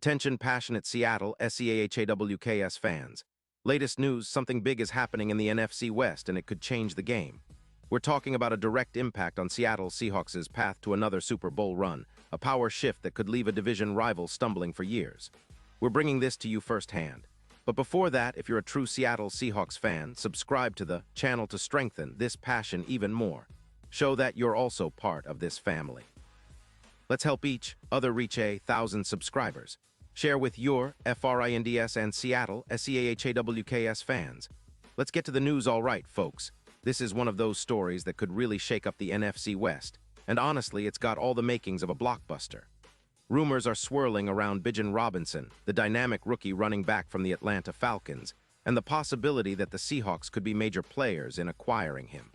Attention passionate Seattle SCHNEIDER fans. Latest news, something big is happening in the NFC West and it could change the game. We're talking about a direct impact on Seattle Seahawks' path to another Super Bowl run, a power shift that could leave a division rival stumbling for years. We're bringing this to you firsthand. But before that, if you're a true Seattle Seahawks fan, subscribe to the channel to strengthen this passion even more. Show that you're also part of this family. Let's help each other reach 1,000 subscribers. Share with your FRINDS and Seattle SEAHAWKS fans. Let's get to the news all right, folks. This is one of those stories that could really shake up the NFC West, and honestly, it's got all the makings of a blockbuster. Rumors are swirling around Bijan Robinson, the dynamic rookie running back from the Atlanta Falcons, and the possibility that the Seahawks could be major players in acquiring him.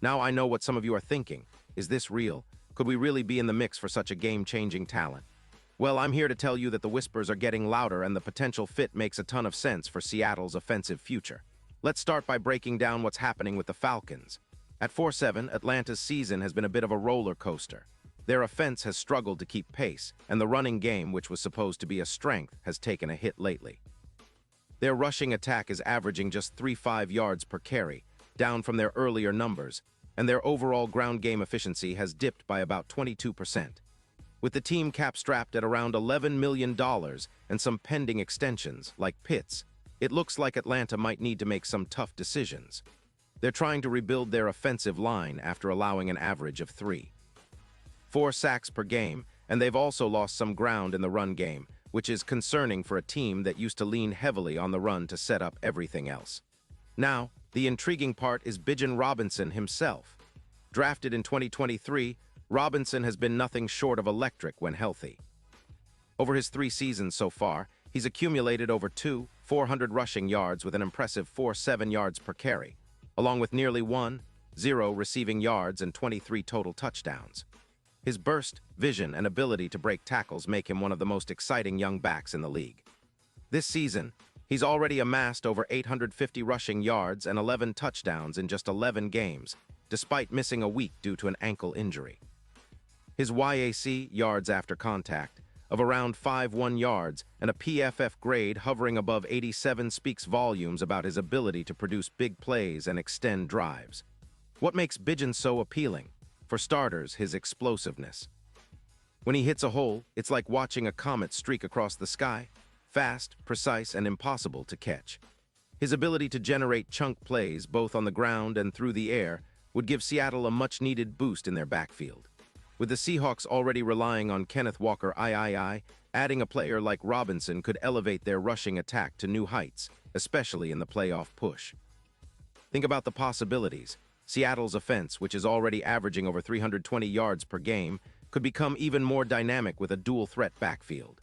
Now I know what some of you are thinking. Is this real? Could we really be in the mix for such a game-changing talent? Well, I'm here to tell you that the whispers are getting louder and the potential fit makes a ton of sense for Seattle's offensive future. Let's start by breaking down what's happening with the Falcons. At 4-7, Atlanta's season has been a bit of a roller coaster. Their offense has struggled to keep pace, and the running game, which was supposed to be a strength, has taken a hit lately. Their rushing attack is averaging just 3.5 yards per carry, down from their earlier numbers, and their overall ground game efficiency has dipped by about 22%. With the team cap strapped at around $11 million and some pending extensions, like Pitts, it looks like Atlanta might need to make some tough decisions. They're trying to rebuild their offensive line after allowing an average of 3.4 sacks per game, and they've also lost some ground in the run game, which is concerning for a team that used to lean heavily on the run to set up everything else. Now, the intriguing part is Bijan Robinson himself. Drafted in 2023, Robinson has been nothing short of electric when healthy. Over his 3 seasons so far, he's accumulated over 400 rushing yards with an impressive 4.7 yards per carry, along with nearly 1.0 receiving yards and 23 total touchdowns. His burst, vision, and ability to break tackles make him one of the most exciting young backs in the league. This season, he's already amassed over 850 rushing yards and 11 touchdowns in just 11 games, despite missing a week due to an ankle injury. His YAC, yards after contact, of around 5.1 yards and a PFF grade hovering above 87 speaks volumes about his ability to produce big plays and extend drives. What makes Bijan so appealing? For starters, his explosiveness. When he hits a hole, it's like watching a comet streak across the sky. Fast, precise, and impossible to catch. His ability to generate chunk plays, both on the ground and through the air, would give Seattle a much-needed boost in their backfield. With the Seahawks already relying on Kenneth Walker III, adding a player like Robinson could elevate their rushing attack to new heights, especially in the playoff push. Think about the possibilities. Seattle's offense, which is already averaging over 320 yards per game, could become even more dynamic with a dual-threat backfield.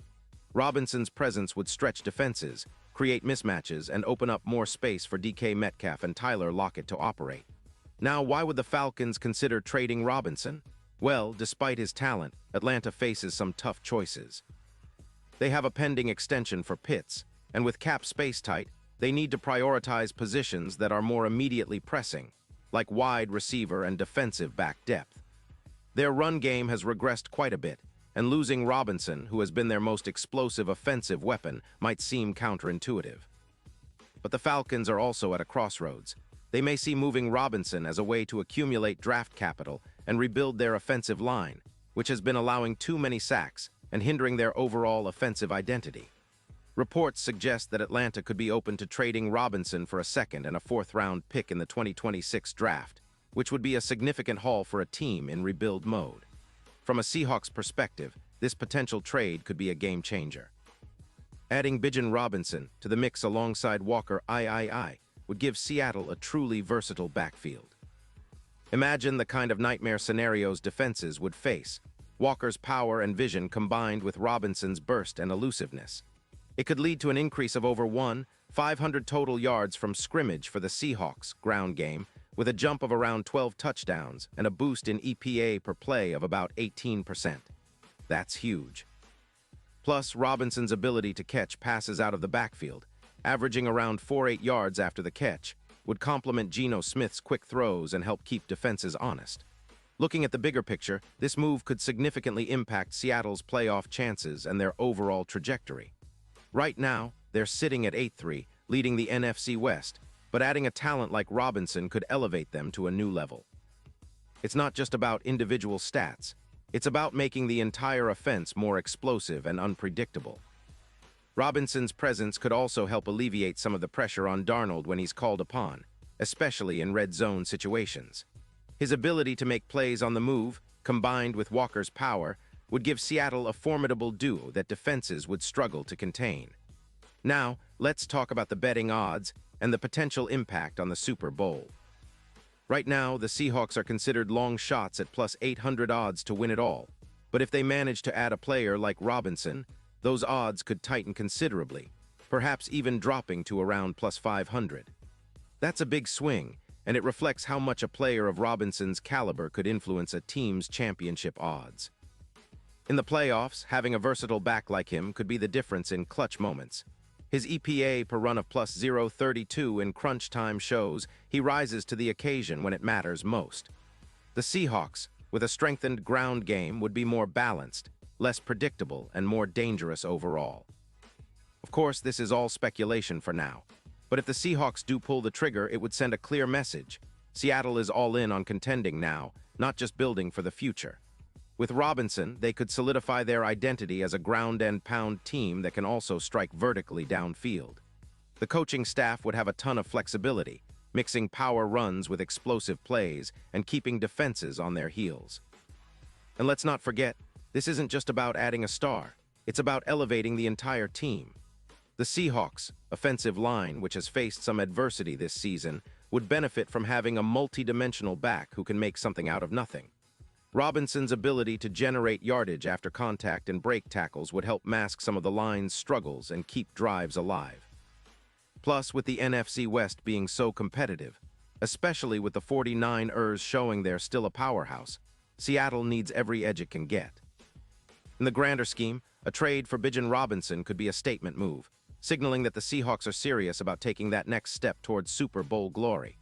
Robinson's presence would stretch defenses, create mismatches, and open up more space for DK Metcalf and Tyler Lockett to operate. Now, why would the Falcons consider trading Robinson? Well, despite his talent, Atlanta faces some tough choices. They have a pending extension for Pitts, and with cap space tight, they need to prioritize positions that are more immediately pressing, like wide receiver and defensive back depth. Their run game has regressed quite a bit, and losing Robinson, who has been their most explosive offensive weapon, might seem counterintuitive. But the Falcons are also at a crossroads. They may see moving Robinson as a way to accumulate draft capital and rebuild their offensive line, which has been allowing too many sacks and hindering their overall offensive identity. Reports suggest that Atlanta could be open to trading Robinson for a 2nd and a 4th-round pick in the 2026 draft, which would be a significant haul for a team in rebuild mode. From a Seahawks perspective, this potential trade could be a game-changer. Adding Bijan Robinson to the mix alongside Walker III would give Seattle a truly versatile backfield. Imagine the kind of nightmare scenarios defenses would face. Walker's power and vision combined with Robinson's burst and elusiveness. It could lead to an increase of over 500 total yards from scrimmage for the Seahawks ground game, with a jump of around 12 touchdowns and a boost in EPA per play of about 18%. That's huge. Plus, Robinson's ability to catch passes out of the backfield, averaging around 4.8 yards after the catch, would complement Geno Smith's quick throws and help keep defenses honest. Looking at the bigger picture, this move could significantly impact Seattle's playoff chances and their overall trajectory. Right now, they're sitting at 8-3, leading the NFC West, but adding a talent like Robinson could elevate them to a new level. It's not just about individual stats. It's about making the entire offense more explosive and unpredictable. Robinson's presence could also help alleviate some of the pressure on Darnold when he's called upon, especially in red zone situations. His ability to make plays on the move, combined with Walker's power, would give Seattle a formidable duo that defenses would struggle to contain. Now, let's talk about the betting odds and the potential impact on the Super Bowl. Right now, the Seahawks are considered long shots at plus 800 odds to win it all. But if they manage to add a player like Robinson, those odds could tighten considerably, perhaps even dropping to around plus 500. That's a big swing, and it reflects how much a player of Robinson's caliber could influence a team's championship odds. In the playoffs, having a versatile back like him could be the difference in clutch moments. His EPA per run of plus 0.32 in crunch time shows he rises to the occasion when it matters most. The Seahawks, with a strengthened ground game, would be more balanced, less predictable, and more dangerous overall. Of course, this is all speculation for now. But if the Seahawks do pull the trigger, it would send a clear message. Seattle is all in on contending now, not just building for the future. With Robinson, they could solidify their identity as a ground-and-pound team that can also strike vertically downfield. The coaching staff would have a ton of flexibility, mixing power runs with explosive plays and keeping defenses on their heels. And let's not forget, this isn't just about adding a star. It's about elevating the entire team. The Seahawks' offensive line, which has faced some adversity this season, would benefit from having a multi-dimensional back who can make something out of nothing. Robinson's ability to generate yardage after contact and break tackles would help mask some of the line's struggles and keep drives alive. Plus, with the NFC West being so competitive, especially with the 49ers showing they're still a powerhouse, Seattle needs every edge it can get. In the grander scheme, a trade for Bijan Robinson could be a statement move, signaling that the Seahawks are serious about taking that next step towards Super Bowl glory.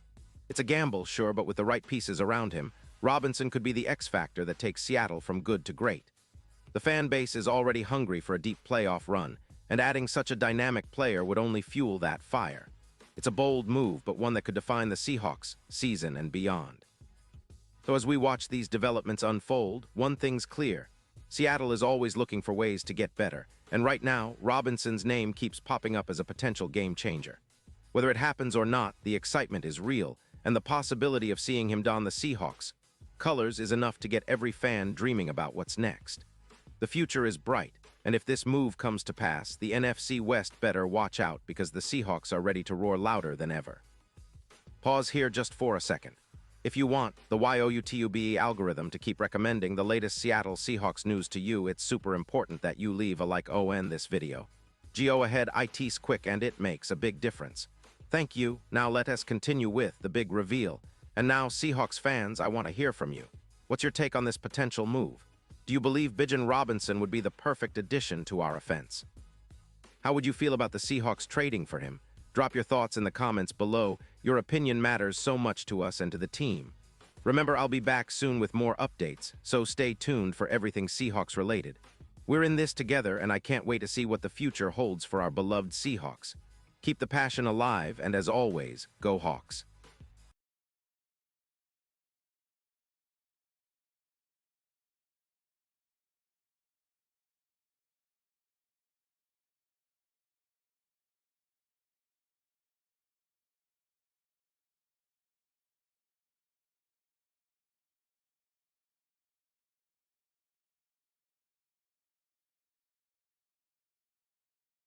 It's a gamble, sure, but with the right pieces around him, Robinson could be the X factor that takes Seattle from good to great. The fan base is already hungry for a deep playoff run, and adding such a dynamic player would only fuel that fire. It's a bold move, but one that could define the Seahawks' season and beyond. So as we watch these developments unfold, one thing's clear. Seattle is always looking for ways to get better, and right now, Robinson's name keeps popping up as a potential game changer. Whether it happens or not, the excitement is real, and the possibility of seeing him don the Seahawks colors is enough to get every fan dreaming about what's next. The future is bright, and if this move comes to pass, the NFC West better watch out because the Seahawks are ready to roar louder than ever. Pause here just for a second. If you want the YouTube algorithm to keep recommending the latest Seattle Seahawks news to you, it's super important that you leave a like on this video. Go ahead, it's quick and it makes a big difference. Thank you. Now let us continue with the big reveal. And now, Seahawks fans, I want to hear from you. What's your take on this potential move? Do you believe Bijan Robinson would be the perfect addition to our offense? How would you feel about the Seahawks trading for him? Drop your thoughts in the comments below. Your opinion matters so much to us and to the team. Remember, I'll be back soon with more updates, so stay tuned for everything Seahawks related. We're in this together, and I can't wait to see what the future holds for our beloved Seahawks. Keep the passion alive, and as always, go Hawks.